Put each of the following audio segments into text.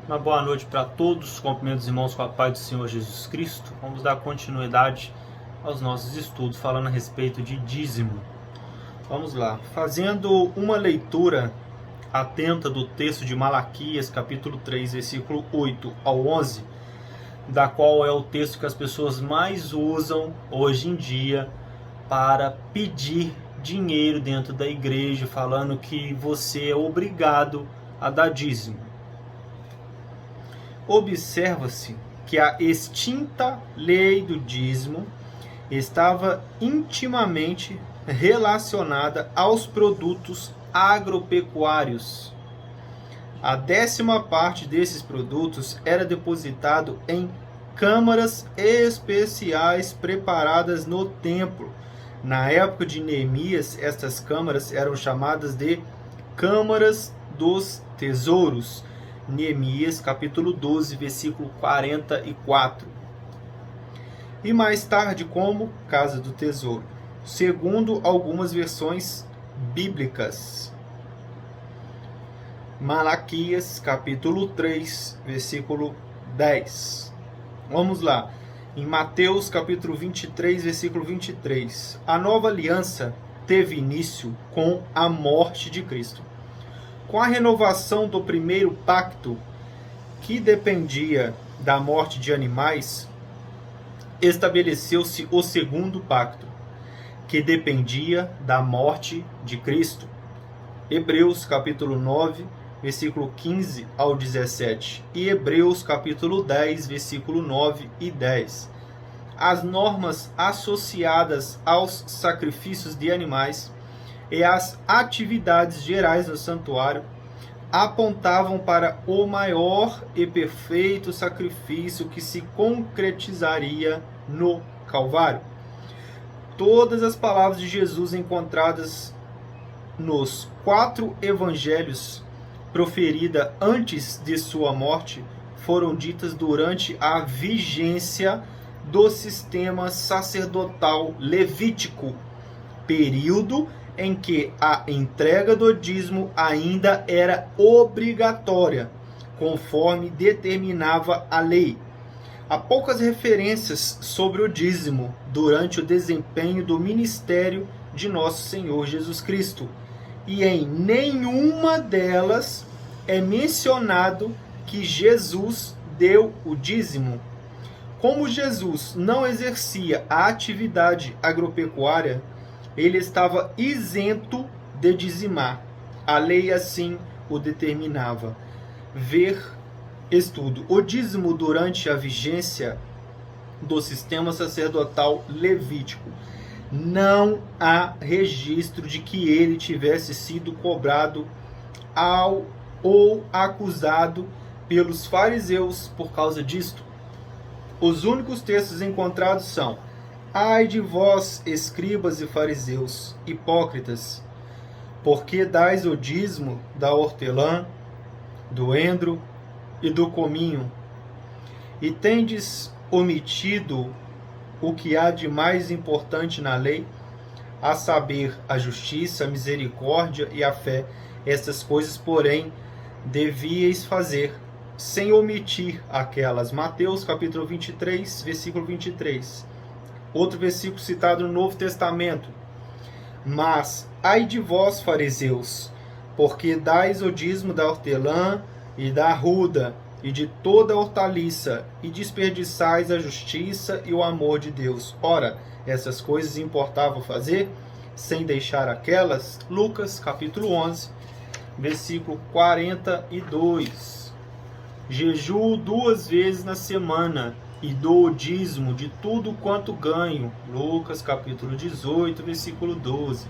Uma boa noite para todos, cumprimentos irmãos com a paz do Senhor Jesus Cristo. Vamos dar continuidade aos nossos estudos falando a respeito de dízimo. Vamos lá, fazendo uma leitura atenta do texto de Malaquias, capítulo 3, versículo 8 ao 11, da qual é o texto que as pessoas mais usam hoje em dia para pedir dinheiro dentro da igreja, falando que você é obrigado a dar dízimo. Observa-se que a extinta lei do dízimo estava intimamente relacionada aos produtos agropecuários. A 10ª parte desses produtos era depositado em câmaras especiais preparadas no templo. Na época de Neemias, estas câmaras eram chamadas de câmaras dos tesouros. Neemias, capítulo 12, versículo 44. E mais tarde como Casa do Tesouro, segundo algumas versões bíblicas. Malaquias, capítulo 3, versículo 10. Vamos lá. Em Mateus, capítulo 23, versículo 23. A nova aliança teve início com a morte de Cristo. Com a renovação do primeiro pacto, que dependia da morte de animais, estabeleceu-se o segundo pacto, que dependia da morte de Cristo. Hebreus capítulo 9, versículo 15 ao 17 e Hebreus capítulo 10, versículo 9 e 10. As normas associadas aos sacrifícios de animais e as atividades gerais do santuário apontavam para o maior e perfeito sacrifício que se concretizaria no Calvário. Todas as palavras de Jesus encontradas nos 4 evangelhos, proferida antes de sua morte, foram ditas durante a vigência do sistema sacerdotal levítico, período em que a entrega do dízimo ainda era obrigatória, conforme determinava a lei. Há poucas referências sobre o dízimo durante o desempenho do ministério de nosso Senhor Jesus Cristo, e em nenhuma delas é mencionado que Jesus deu o dízimo. Como Jesus não exercia a atividade agropecuária, ele estava isento de dizimar. A lei assim o determinava. Ver estudo. O dízimo durante a vigência do sistema sacerdotal levítico. Não há registro de que ele tivesse sido cobrado ou acusado pelos fariseus por causa disto. Os únicos textos encontrados são: ai de vós, escribas e fariseus, hipócritas, porque dais o dízimo da hortelã, do endro e do cominho, e tendes omitido o que há de mais importante na lei, a saber, a justiça, a misericórdia e a fé. Estas coisas, porém, devíeis fazer, sem omitir aquelas. Mateus capítulo 23, versículo 23. Outro versículo citado no Novo Testamento. Mas, ai de vós, fariseus, porque dais o dízimo da hortelã e da arruda, e de toda a hortaliça, e desperdiçais a justiça e o amor de Deus. Ora, essas coisas importava fazer, sem deixar aquelas. Lucas, capítulo 11, versículo 42. Jejuo 2 vezes na semana, e dou o dízimo de tudo quanto ganho. Lucas, capítulo 18, versículo 12.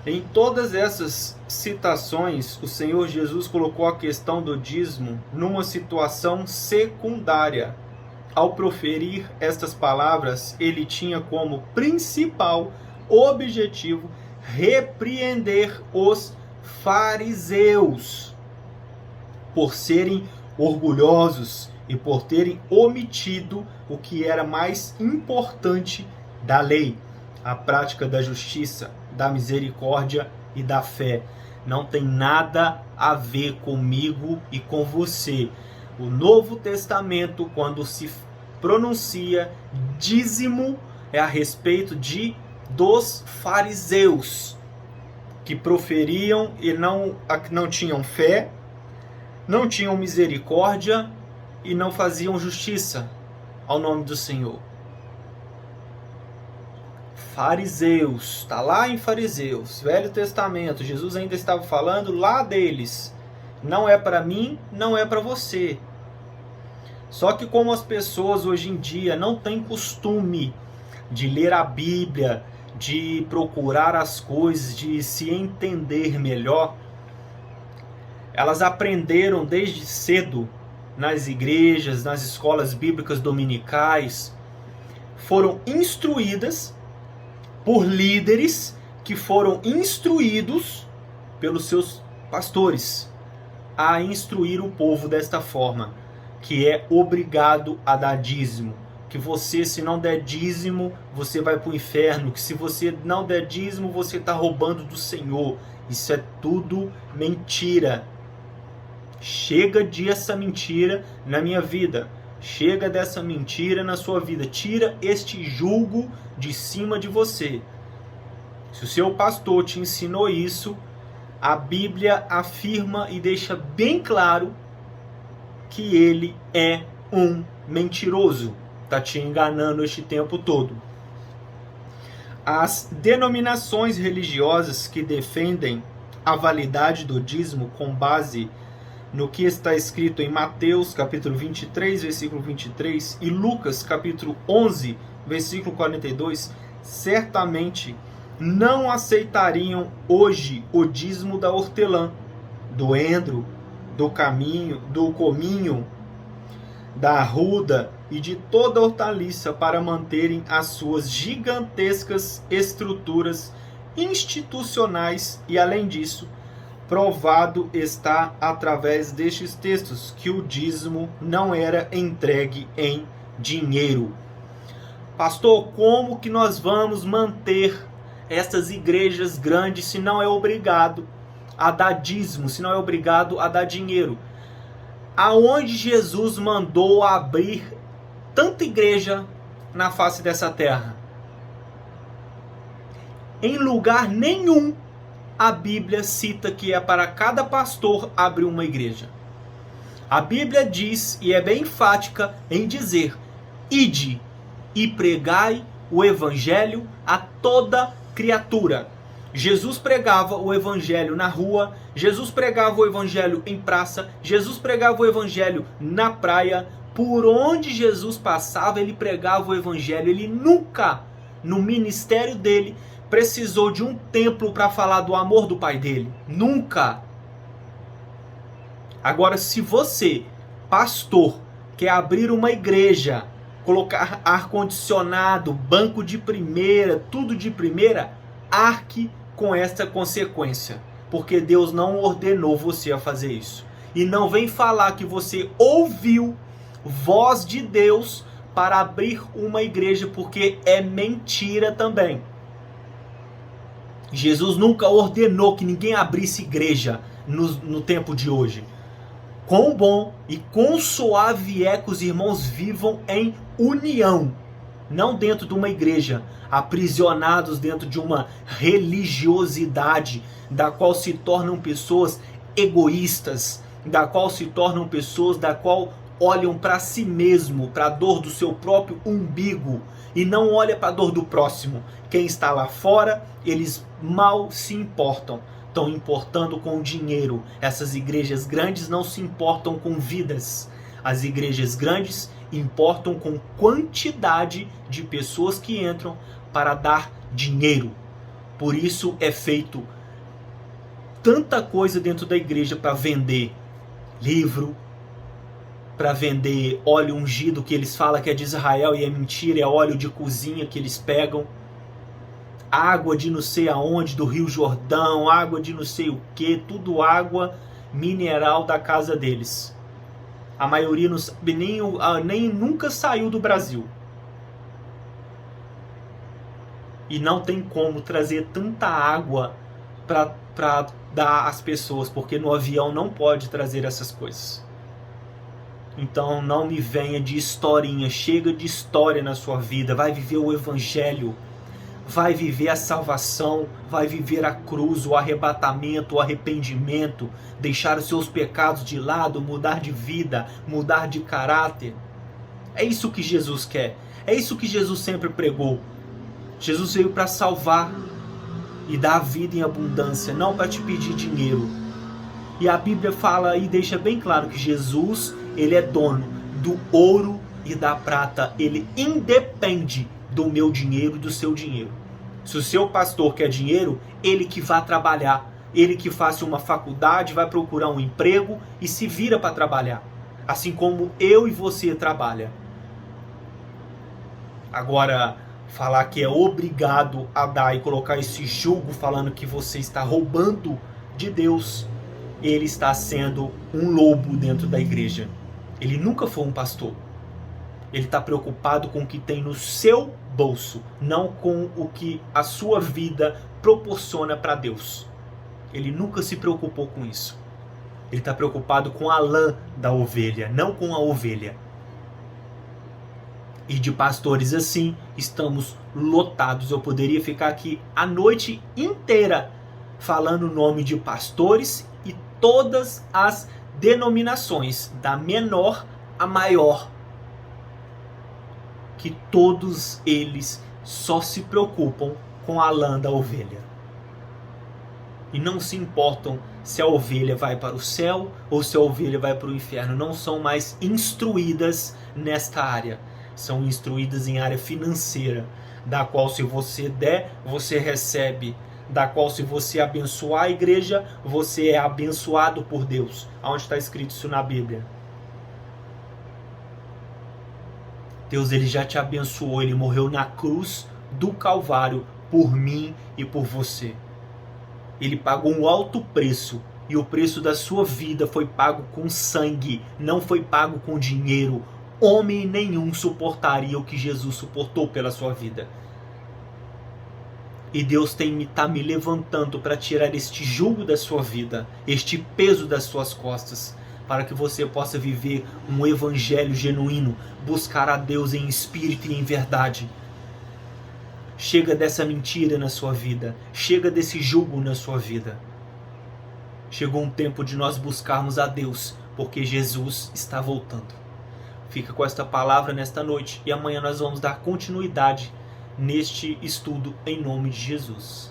Em todas essas citações, o Senhor Jesus colocou a questão do dízimo numa situação secundária. Ao proferir estas palavras, ele tinha como principal objetivo repreender os fariseus por serem orgulhosos e por terem omitido o que era mais importante da lei, a prática da justiça, da misericórdia e da fé. não tem nada a ver comigo e com você. O Novo Testamento, quando se pronuncia dízimo, é a respeito dos fariseus, que proferiam e não tinham fé, não tinham misericórdia e não faziam justiça ao nome do Senhor. Fariseus, está lá em Fariseus, Velho Testamento, Jesus ainda estava falando lá deles. Não é para mim, não é para você. Só que como as pessoas hoje em dia não têm costume de ler a Bíblia, de procurar as coisas, de se entender melhor, elas aprenderam desde cedo nas igrejas, nas escolas bíblicas dominicais, foram instruídas por líderes que foram instruídos pelos seus pastores a instruir o povo desta forma, que é obrigado a dar dízimo, que você, se não der dízimo, você vai para o inferno, que se você não der dízimo, você está roubando do Senhor. Isso é tudo mentira. Chega dessa mentira na minha vida. Chega dessa mentira na sua vida. Tira este jugo de cima de você. Se o seu pastor te ensinou isso, a Bíblia afirma e deixa bem claro que ele é um mentiroso. Está te enganando este tempo todo. As denominações religiosas que defendem a validade do dízimo com base no que está escrito em Mateus capítulo 23, versículo 23 e Lucas capítulo 11, versículo 42, certamente não aceitariam hoje o dízimo da hortelã, do endro, do cominho, da arruda e de toda hortaliça para manterem as suas gigantescas estruturas institucionais e, além disso, provado está através destes textos que o dízimo não era entregue em dinheiro. Pastor, como que nós vamos manter essas igrejas grandes se não é obrigado a dar dízimo, se não é obrigado a dar dinheiro? Aonde Jesus mandou abrir tanta igreja na face dessa terra? Em lugar nenhum a Bíblia cita que é para cada pastor abrir uma igreja. A Bíblia diz, e é bem enfática em dizer: ide e pregai o evangelho a toda criatura. Jesus pregava o evangelho na rua, Jesus pregava o evangelho em praça, Jesus pregava o evangelho na praia. Por onde Jesus passava, ele pregava o evangelho. Ele nunca, no ministério dele, precisou de um templo para falar do amor do Pai dele. Nunca. Agora, se você, pastor, quer abrir uma igreja, colocar ar-condicionado, banco de primeira, tudo de primeira, arque com esta consequência, porque Deus não ordenou você a fazer isso. E não vem falar que você ouviu voz de Deus para abrir uma igreja, porque é mentira também. Jesus nunca ordenou que ninguém abrisse igreja no tempo de hoje. Quão bom e quão suave é que os irmãos vivam em união, não dentro de uma igreja, aprisionados dentro de uma religiosidade, da qual se tornam pessoas egoístas, da qual se tornam pessoas da qual olham para si mesmo, para a dor do seu próprio umbigo, e não olham para a dor do próximo. Quem está lá fora, eles mal se importam. Estão importando com o dinheiro. Essas igrejas grandes não se importam com vidas. As igrejas grandes importam com quantidade de pessoas que entram para dar dinheiro. Por isso é feito tanta coisa dentro da igreja para vender livro, para vender óleo ungido que eles falam que é de Israel e é mentira, é óleo de cozinha que eles pegam. Água de não sei aonde, do Rio Jordão, água de não sei o que, tudo água mineral da casa deles. A maioria não sabe nem nunca saiu do Brasil. E não tem como trazer tanta água para para dar às pessoas, porque no avião não pode trazer essas coisas. Então não me venha de historinha, chega de história na sua vida, vai viver o evangelho, vai viver a salvação, vai viver a cruz, o arrebatamento, o arrependimento, deixar os seus pecados de lado, mudar de vida, mudar de caráter. É isso que Jesus quer, é isso que Jesus sempre pregou. Jesus veio para salvar e dar a vida em abundância, não para te pedir dinheiro. E a Bíblia fala e deixa bem claro que Jesus, ele é dono do ouro e da prata. Ele independe do meu dinheiro e do seu dinheiro. Se o seu pastor quer dinheiro, ele que vá trabalhar. Ele que faça uma faculdade, vai procurar um emprego e se vira para trabalhar. Assim como eu e você trabalha. Agora, falar que é obrigado a dar e colocar esse jugo falando que você está roubando de Deus, ele está sendo um lobo dentro da igreja. Ele nunca foi um pastor. Ele está preocupado com o que tem no seu bolso, não com o que a sua vida proporciona para Deus. Ele nunca se preocupou com isso. Ele está preocupado com a lã da ovelha, não com a ovelha. E de pastores assim, estamos lotados. Eu poderia ficar aqui a noite inteira falando o nome de pastores e todas as denominações, da menor a maior, que todos eles só se preocupam com a lã da ovelha. E não se importam se a ovelha vai para o céu ou se a ovelha vai para o inferno. Não são mais instruídas nesta área. São instruídas em área financeira, da qual se você der, você recebe. Da qual se você abençoar a igreja, você é abençoado por Deus. Aonde está escrito isso na Bíblia? Deus, ele já te abençoou, ele morreu na cruz do Calvário por mim e por você. Ele pagou um alto preço e o preço da sua vida foi pago com sangue, não foi pago com dinheiro. Homem nenhum suportaria o que Jesus suportou pela sua vida. E Deus está me levantando para tirar este jugo da sua vida, este peso das suas costas, para que você possa viver um evangelho genuíno, buscar a Deus em espírito e em verdade. Chega dessa mentira na sua vida, chega desse jugo na sua vida. Chegou um tempo de nós buscarmos a Deus, porque Jesus está voltando. Fica com esta palavra nesta noite e amanhã nós vamos dar continuidade neste estudo em nome de Jesus.